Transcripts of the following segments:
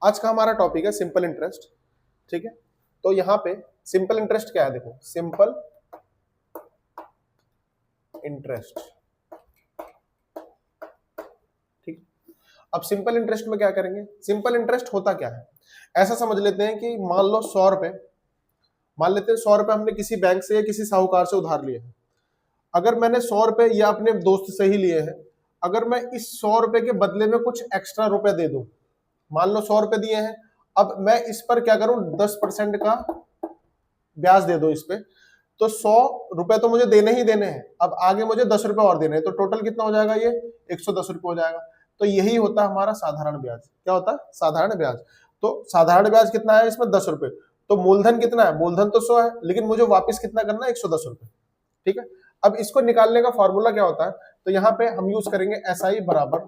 आज का हमारा टॉपिक है सिंपल इंटरेस्ट। ठीक है, तो यहाँ पे सिंपल इंटरेस्ट क्या है, देखो सिंपल इंटरेस्ट। ठीक, अब सिंपल इंटरेस्ट में क्या करेंगे, सिंपल इंटरेस्ट होता क्या है, ऐसा समझ लेते हैं कि मान लो 100 रुपए, मान लेते हैं 100 रुपए हमने किसी बैंक से या किसी साहूकार से उधार लिए हैं। अगर मैंने 100 रुपए या अपने दोस्त से ही लिए हैं, अगर मैं इस 100 रुपए के बदले में कुछ एक्स्ट्रा रुपए दे दूं, मान लो 100 रुपए दिए हैं, अब मैं इस पर क्या करूं, 10% का ब्याज दे दो इस पे, तो 100 रुपए तो मुझे देने ही देने हैं, अब आगे मुझे 10 रुपए और देने हैं, तो टोटल कितना हो जाएगा, ये 110 रुपए हो जाएगा। तो यही होता है हमारा साधारण ब्याज। क्या होता है, साधारण ब्याज। तो साधारण ब्याज कितना है इसमें, 10 रुपए। तो मूलधन कितना है, मूलधन तो 100 है, लेकिन मुझे वापस कितना करना है, 110 रुपए। ठीक है, अब इसको निकालने का फॉर्मूला क्या होता है, तो यहाँ पे हम यूज करेंगे SI बराबर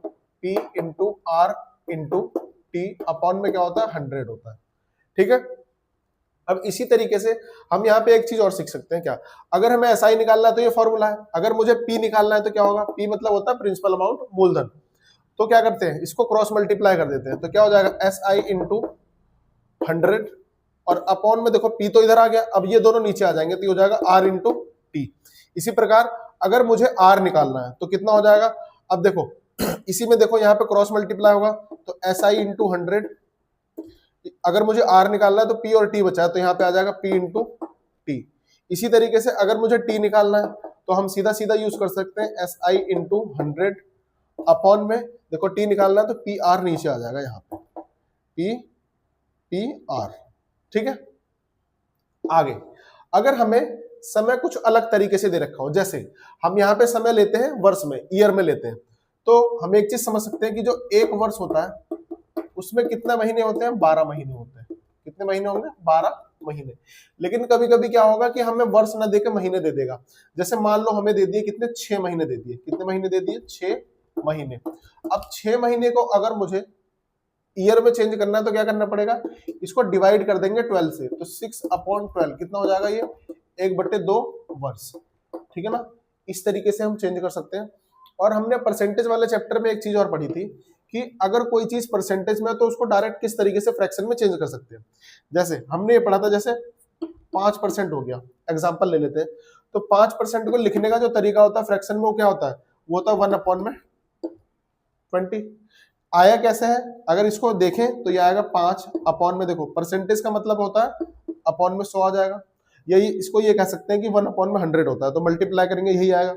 P into R into T upon में क्या होता है, 100 होता है। ठीक है, अब इसी तरीके से हम यहाँ पे एक चीज और सीख सकते हैं, क्या, अगर हमें SI निकालना है तो ये फॉर्मूला है, अगर मुझे P निकालना है तो क्या होगा, P मतलब होता है प्रिंसिपल अमाउंट, मूलधन। तो क्या करते हैं, इसको क्रॉस मल्टीप्लाई कर देते हैं, तो क्या हो जाएगा SI इंटू 100 और अपॉन में देखो P तो इधर आ गया, अब ये दोनों नीचे आ जाएंगे, तो ये हो जाएगा R इंटू T। इसी प्रकार अगर मुझे R निकालना है तो कितना हो जाएगा, अब देखो इसी में देखो यहाँ पे क्रॉस मल्टीप्लाई होगा, तो SI इंटू 100, अगर मुझे R निकालना है तो P और T बचा है, तो यहाँ पे आ जाएगा P इंटू T। इसी तरीके से अगर मुझे T निकालना है तो हम सीधा सीधा यूज कर सकते हैं SI इंटू 100 अपॉन में देखो T निकालना है तो PR नीचे आ जाएगा, यहाँ पे PR। ठीक है, आगे अगर हमें समय कुछ अलग तरीके से दे रखा हो, जैसे हम यहाँ पे समय लेते हैं वर्ष में, ईयर में लेते हैं, तो हम एक चीज समझ सकते हैं कि जो एक वर्ष होता है उसमें कितने महीने होते हैं, 12 महीने होते हैं। कितने महीने होंगे, 12 महीने। लेकिन कभी कभी क्या होगा कि हमें वर्ष ना देके महीने दे देगा, जैसे मान लो हमें दे दिए कितने, 6 महीने दे दिए, कितने महीने दे दिए, 6 महीने। अब 6 महीने को अगर मुझे ईयर में चेंज करना है तो क्या करना पड़ेगा, इसको डिवाइड कर देंगे 12 से, तो 6/12 कितना हो जाएगा, ये 1/2 वर्ष। ठीक है ना, इस तरीके से हम चेंज कर सकते हैं। और हमने परसेंटेज वाले चैप्टर में एक चीज और पढ़ी थी कि अगर कोई चीज परसेंटेज में है तो उसको डायरेक्ट किस तरीके से फ्रैक्शन में चेंज कर सकते हैं। जैसे हमने ये पढ़ा था, जैसे 5% हो गया, एग्जाम्पल ले लेते हैं, तो 5% को लिखने का जो तरीका होता है फ्रैक्शन में, वो क्या होता है, वो होता है 1/20। आया कैसे है, अगर इसको देखें तो ये आएगा 5 अपॉन में, देखो परसेंटेज का मतलब होता है अपॉन में 100 आ जाएगा, यही इसको ये कह सकते हैं कि 1/100 होता है, तो मल्टीप्लाई करेंगे यही आएगा।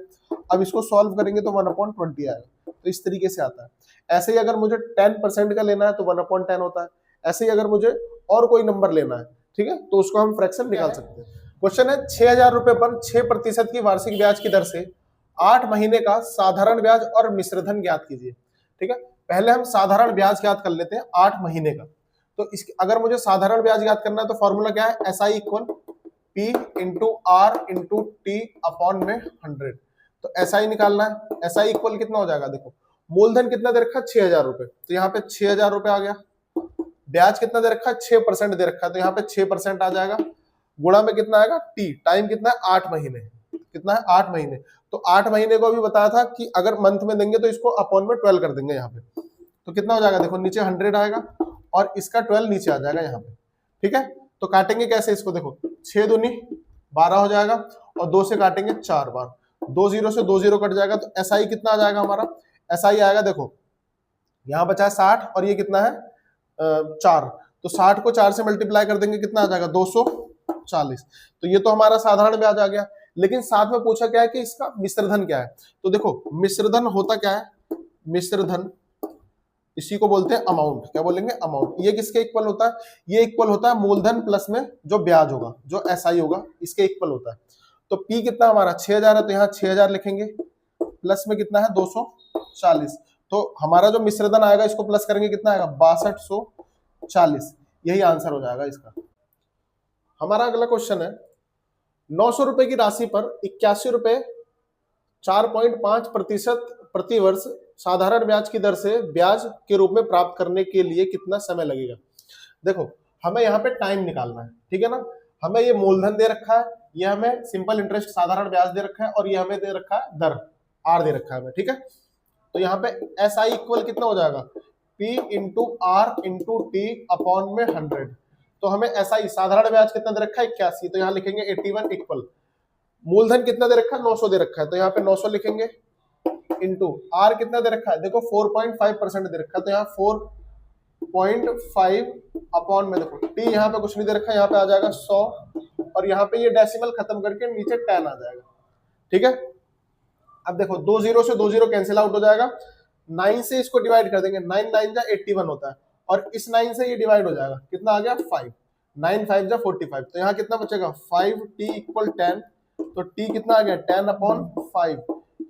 अब इसको सॉल्व करेंगे तो 1/20 आएगा, तो इस तरीके से आता है। ऐसे ही अगर मुझे 10% का लेना है तो 1/10 होता है। ऐसे ही अगर मुझे और कोई नंबर लेना है, ठीक है, तो उसको हम फ्रैक्शन निकाल सकते हैं। क्वेश्चन है 6,000 रुपए पर 6% की वार्षिक ब्याज की दर से 8 महीने का साधारण ब्याज और मिश्रधन ज्ञात कीजिए। ठीक है, पहले हम साधारण ब्याज ज्ञात कर लेते हैं 8 महीने का। तो इसके अगर मुझे साधारण ब्याज ज्ञात करना है तो फॉर्मूला क्या है, SI equal P into R into T upon में 100। तो SI निकालना है, SI इक्वल कितना हो जाएगा, देखो मूलधन कितना दे रखा है, 6,000 रुपए, तो यहाँ पे 6,000 रुपए आ गया। ब्याज कितना दे रखा है, 6% दे रखा है, तो यहाँ पे 6% आ जाएगा। गुणा में कितना आएगा, T, टाइम कितना है, 8 महीने। कितना है, 8 महीने। तो 8 महीने को अभी बताया था कि अगर मंथ में देंगे तो इसको अपॉन में 12 कर देंगे यहाँ पे, तो कितना हो जाएगा, देखो नीचे 100 आएगा और इसका 12 नीचे आ जाएगा यहाँ पे। ठीक है, तो काटेंगे कैसे इसको, देखो 6 दूनी 12 हो जाएगा और 2 से काटेंगे 4 बार, 2 0 से 2 0 कट जाएगा, तो SI कितना आ जाएगा हमारा, SI आएगा, देखो यहाँ बचा है 60 और ये कितना है 4, तो 60 को 4 से मल्टीप्लाई कर देंगे, कितना आ जाएगा 240। तो ये तो हमारा साधारण ब्याज आ गया। लेकिन साथ में पूछा क्या है कि इसका मिश्रधन क्या है, तो देखो मिश्रधन होता क्या है, मिश्रधन इसी को बोलते हैं अमाउंट। क्या बोलेंगे, अमाउंट। ये किसके इक्वल होता है, ये इक्वल होता है मूलधन प्लस में जो ब्याज होगा, जो SI होगा, इसके इक्वल होता है। तो P कितना हमारा 6,000 है, तो यहाँ 6,000 लिखेंगे, प्लस में कितना है 240, तो हमारा जो मिश्रधन आएगा इसको प्लस करेंगे, कितना आएगा 6240। यही आंसर हो जाएगा इसका। हमारा अगला क्वेश्चन है 900 रुपए की राशि पर 81 रुपए 4.5% प्रति वर्ष साधारण ब्याज की दर से ब्याज के रूप में प्राप्त करने के लिए कितना समय लगेगा। देखो हमें यहाँ पे टाइम निकालना है, ठीक है ना, हमें ये मूलधन दे रखा है, ये हमें सिंपल इंटरेस्ट साधारण ब्याज दे रखा है और ये हमें दे रखा है दर R दे रखा है हमें। ठीक है, तो यहाँ पे SI इक्वल कितना हो जाएगा, P into r into t upon में 100। तो हमें ऐसा ही साधारण ब्याज कितना दे रखा है 81, तो यहाँ लिखेंगे 81 इक्वल मूलधन कितना दे रखा है 900 दे रखा है, तो यहाँ पे 900 लिखेंगे इंटू आर कितना दे रखा है देखो 4.5% दे रखा है, तो यहाँ 4.5 अपॉन में देखो टी यहाँ पे कुछ नहीं दे रखा है, यहाँ पे आ जाएगा 100 और यहाँ पे ये डेसिमल खत्म करके नीचे 10 आ जाएगा। ठीक है, अब देखो 2 0 से 2 0 कैंसिल आउट हो जाएगा, 9 से इसको डिवाइड कर देंगे, 9 9 जा 81 होता है और इस 9 से ये डिवाइड हो जाएगा, कितना आ गया 5, 9 5 जा 45, तो यहाँ कितना बचेगा 5t इक्वल 10, तो t कितना आ गया 10 अपॉन 5,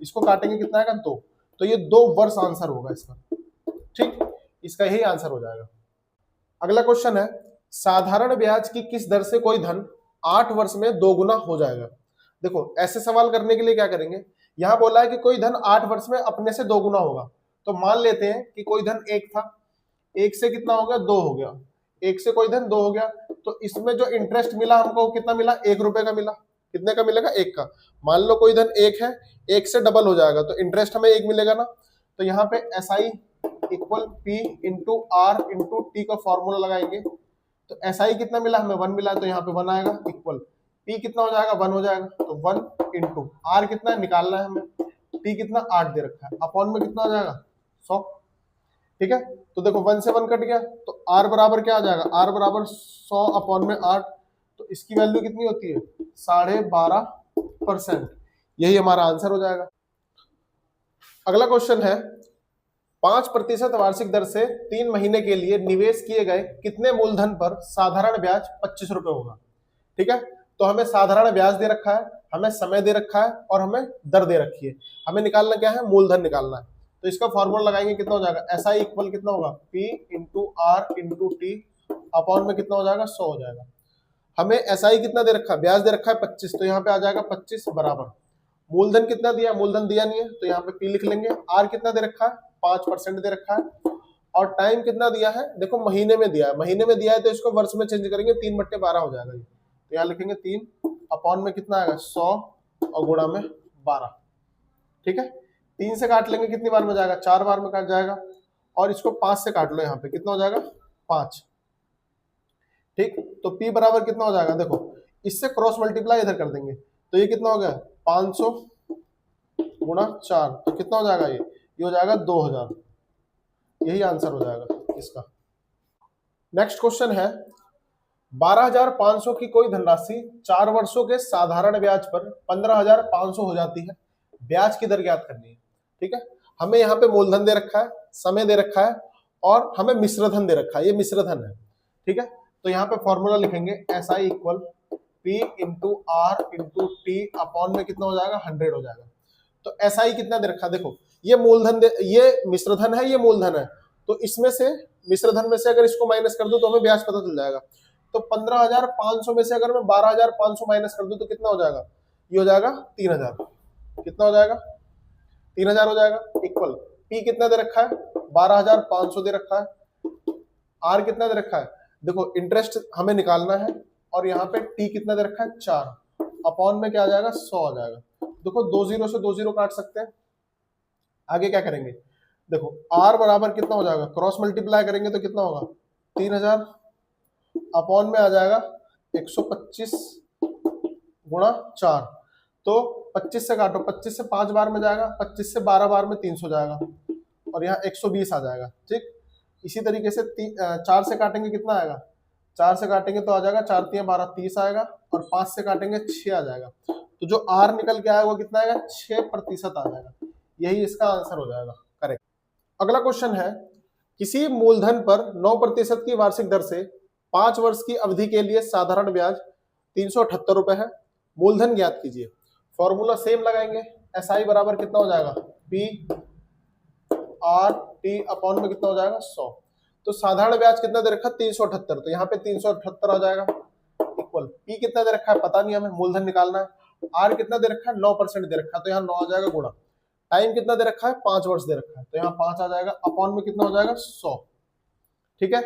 इसको काटेंगे कितना आएगा 2, तो ये 2 वर्ष आंसर होगा इसका। ठीक, इसका यही आंसर हो जाएगा। अगला क्वेश्चन है साधारण ब्याज की किस दर से कोई धन 8 वर्ष में 2 गुना हो जाएगा। देखो ऐसे सवाल करने के लिए क्या करेंगे, यहां बोला है कि कोई धन 8 वर्ष में अपने से 2 गुना होगा, तो मान लेते हैं कि कोई धन 1 था, 1 से कितना हो गया 2 हो गया, 1 से कोई धन 2 हो गया, तो इसमें जो इंटरेस्ट मिला हमको कितना मिला 1 रुपए का मिला, कितने का मिलेगा 1 का। मान लो कोई धन 1 है, 1 से डबल हो जाएगा तो इंटरेस्ट हमें 1 मिलेगा ना, तो यहाँ पे SI equal P into r into t का फॉर्मूला लगाएंगे, तो SI कितना मिला हमें 1 मिला, तो यहाँ पे 1 आएगा इक्वल P कितना हो जाएगा 1 हो जाएगा, तो 1 इंटू आर कितना निकालना है हमें, T कितना 8 दे रखा है, अपॉन में कितना हो जाएगा 100। ठीक है, तो देखो 1 से 1 कट गया, तो R बराबर क्या आ जाएगा, R बराबर 100 अपॉन में 8, तो इसकी वैल्यू कितनी होती है 12.5%, यही हमारा आंसर हो जाएगा। अगला क्वेश्चन है 5% वार्षिक दर से 3 महीने के लिए निवेश किए गए कितने मूलधन पर साधारण ब्याज 25 रुपए होगा। ठीक है, तो हमें साधारण ब्याज दे रखा है, हमें समय दे रखा है और हमें दर दे रखी है, हमें निकालना क्या है मूलधन निकालना है, तो इसका फॉर्मूला लगाएंगे कितना हो जाएगा SI इक्वल कितना होगा P into r into t upon में कितना हो जाएगा 100 हो जाएगा। हमें SI कितना दे रखा है ब्याज दे रखा है 25, तो यहाँ पे आ जाएगा 25 बराबर मूलधन कितना दिया, मूलधन दिया नहीं है तो यहाँ पे P लिख लेंगे, R कितना दे रखा है 5% दे रखा है और टाइम कितना दिया है देखो महीने में दिया है, महीने में दिया है तो इसको वर्ष में चेंज करेंगे 3/12 हो जाएगा ये, तो यहाँ लिखेंगे 3 अपॉन में कितना आएगा 100 और गुणा में 12। ठीक है, 3 से काट लेंगे कितनी बार में जाएगा 4 बार में काट जाएगा और इसको 5 से काट लो, यहाँ पे कितना हो जाएगा 5। ठीक, तो P बराबर कितना हो जाएगा देखो इससे क्रॉस मल्टीप्लाई इधर कर देंगे, तो ये कितना हो गया 500 गुणा 4, तो कितना हो जाएगा ये हो जाएगा 2000, यही आंसर हो जाएगा इसका। नेक्स्ट क्वेश्चन है 12,500 की कोई धनराशि 4 वर्षों के साधारण ब्याज पर 15,500 हो जाती है, ब्याज की दर ज्ञात करनी है। ठीक है, हमें यहाँ पे मूलधन दे रखा है, समय दे रखा है और हमें मिश्रधन दे रखा है, ये मिश्रधन है। ठीक है, तो यहाँ पे फॉर्मूला लिखेंगे SI equal P into r into t upon में कितना हो जाएगा 100 हो जाएगा। तो SI कितना दे रखा है देखो ये मूलधन ये मिश्रधन है, ये मूलधन है, तो इसमें से मिश्रधन में से अगर इसको माइनस कर दो तो हमें ब्याज पता चल जाएगा। तो 15,500 में से अगर मैं 12,500 माइनस कर दूं तो कितना हो जाएगा, ये हो जाएगा 3,000, कितना हो जाएगा 3,000 हो जाएगा इक्वल P कितना दे रखा है 12,500 दे रखा है, R कितना दे रखा है देखो इंटरेस्ट हमें निकालना है और यहाँ पे T कितना दे रखा है 4 अपॉन में क्या आ जाएगा 100 आ जाएगा। देखो 2 0 से 2 0 काट सकते हैं, आगे क्या करेंगे देखो R बराबर कितना हो जाएगा क्रॉस मल्टीप्लाई करेंगे तो कितना होगा 3,000 अपॉन में आ जाएगा 125 गुणा 4, तो 25 से काटो, 25 से 5 बार में जाएगा, 25 से 12 बार में 300 जाएगा और यहाँ 120 आ जाएगा। ठीक, इसी तरीके से 4 से काटेंगे कितना आएगा, 4 से काटेंगे तो आ जाएगा 4 3 12 30 आएगा और 5 से काटेंगे 6 आ जाएगा, तो जो R निकल के आएगा वो कितना आएगा 6% आ जाएगा, यही इसका आंसर हो जाएगा करेक्ट। अगला क्वेश्चन है किसी मूलधन पर 9% की वार्षिक दर से 5 वर्ष की अवधि के लिए साधारण ब्याज 378 रुपए है, मूलधन ज्ञात कीजिए। फॉर्मूला सेम लगाएंगे, SI बराबर कितना हो जाएगा P R T अपॉन में कितना हो जाएगा 100, तो साधारण ब्याज कितना दे रखा है 378, तो यहाँ पे 378 आ जाएगा इक्वल P कितना दे रखा है पता नहीं, हमें मूलधन निकालना है, R कितना दे रखा है 9% दे रखा है, तो यहाँ 9 आ जाएगा गुणा, टाइम कितना दे रखा है 5 वर्ष दे रखा है, तो यहाँ 5 आ जाएगा अपॉन में कितना हो जाएगा 100। ठीक है,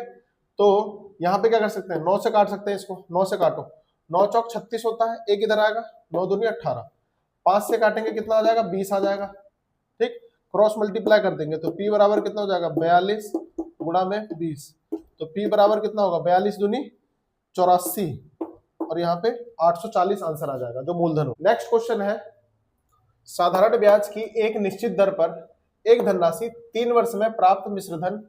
तो यहाँ पे क्या कर सकते हैं 9 से काट सकते हैं इसको, 9 से काटो, 9 चौक 36 होता है, एक इधर आएगा 9 दूनी 18, 5 से काटेंगे कितना आ जाएगा 20 आ जाएगा। ठीक, क्रॉस मल्टीप्लाई कर देंगे तो P बराबर कितना हो जाएगा 42 गुणा में 20, तो P बराबर कितना होगा 42 दूनी 84 और यहाँ पे 840 आंसर आ जाएगा जो मूलधन हो। नेक्स्ट क्वेश्चन है, साधारण ब्याज की एक निश्चित दर पर एक धनराशि 3 वर्ष में प्राप्त मिश्रधन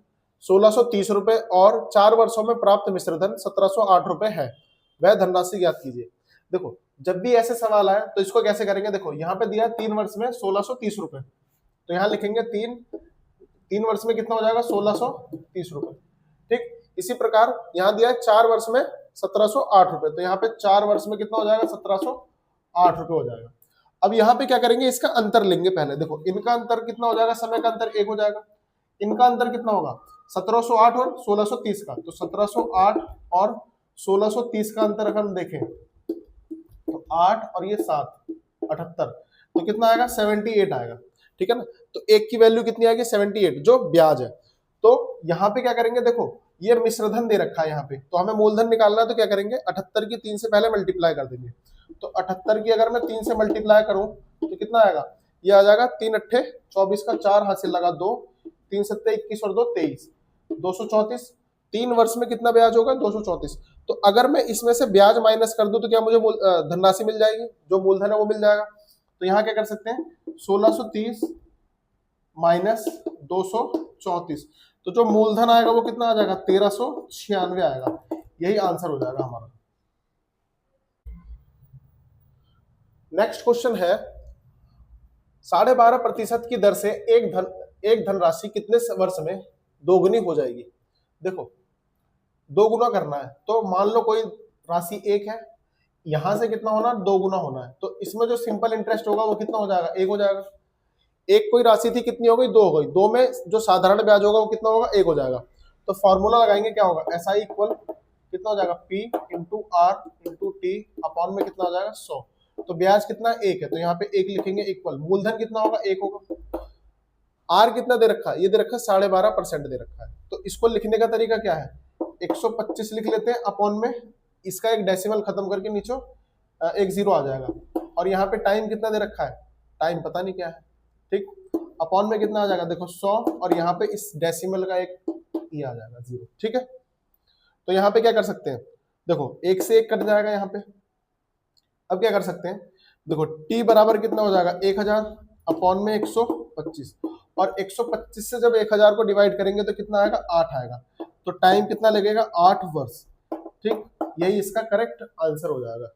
1630 रुपए और 4 वर्षों में प्राप्त मिश्रधन 1708 रुपए है, वह धनराशि ज्ञात कीजिए। देखो जब भी ऐसे सवाल आए तो इसको कैसे करेंगे, देखो यहाँ पे दिया 3 वर्ष में 1630 रुपए, तो यहाँ लिखेंगे 3 वर्ष में कितना हो जाएगा 1630 रुपए। ठीक, इसी प्रकार यहाँ दिया है 4 वर्ष में 1708 रुपए, तो यहाँ पे 4 वर्ष में कितना हो जाएगा 1708 रुपए हो जाएगा। अब यहाँ पे क्या करेंगे, इसका अंतर लेंगे पहले। देखो इनका अंतर कितना हो जाएगा, समय का अंतर 1 हो जाएगा, इनका अंतर कितना होगा 1708 और 1630 का, तो 1708 और 1630 का अंतर अगर हम देखें तो 8 और ये 7 78, तो कितना आएगा 78 आएगा। ठीक है ना, तो एक की वैल्यू कितनी आएगी 78 जो ब्याज है। तो यहाँ पे क्या करेंगे, देखो ये मिश्रधन दे रखा है यहाँ पे, तो हमें मूलधन निकालना है, तो क्या करेंगे 78 की 3 से पहले मल्टीप्लाई कर देंगे, तो 78 की अगर मैं 3 से मल्टीप्लाई करूं तो कितना आएगा, ये आ जाएगा 3 अट्ठे 24 का 4 हाथ से लगा 2, 3 सत्ते 21 और 2 23, 234। 3 वर्ष में कितना ब्याज होगा 234। तो अगर मैं इसमें से ब्याज माइनस कर दूं तो क्या मुझे धनराशि मिल जाएगी, जो मूलधन है वो मिल जाएगा। तो यहाँ क्या कर सकते हैं 1630 माइनस 234, तो जो मूलधन आएगा वो कितना आ जाएगा 1396 आएगा, यही आंसर हो जाएगा हमारा। नेक्स्ट क्वेश्चन है, 12.5% की दर से एक धनराशि कितने वर्ष में दोगुनी हो जाएगी। देखो दो गुना करना है, तो मान लो कोई राशि 1 है, यहां से कितना होना 2 गुना होना है, तो इसमें जो सिंपल इंटरेस्ट होगा वो कितना हो जाएगा 1 हो जाएगा। एक कोई राशि थी कितनी हो गई 2 हो गई, 2 में जो साधारण ब्याज होगा वो कितना होगा 1 हो जाएगा। तो फॉर्मूला लगाएंगे क्या होगा, SI इक्वल कितना हो जाएगा P into R into T upon में कितना हो जाएगा 100, तो ब्याज कितना 1 है, तो यहाँ पे 1 लिखेंगे इक्वल मूलधन कितना होगा 1 होगा। R कितना दे रखा है, ये दे रखा है 12.5% दे रखा है, तो इसको लिखने का तरीका क्या है 125 लिख लेते हैं अपॉन में इसका एक डेसिमल खत्म करके नीचे एक 0 आ जाएगा, और यहाँ पे टाइम कितना दे रखा है, टाइम पता नहीं क्या है। ठीक, अपॉन में कितना आ जाएगा देखो 100 और यहाँ पे इस डेसिमल का एक ये आ जाएगा 0। ठीक है, तो यहाँ पे क्या कर सकते हैं, देखो 1 से 1 कट जाएगा यहाँ पे। अब क्या कर सकते हैं, देखो T बराबर कितना हो जाएगा 1000 अपॉन में 125, और 125 से जब 1000 को डिवाइड करेंगे तो कितना आएगा 8 आएगा, तो टाइम कितना लगेगा 8 वर्ष। ठीक, यही इसका करेक्ट आंसर हो जाएगा।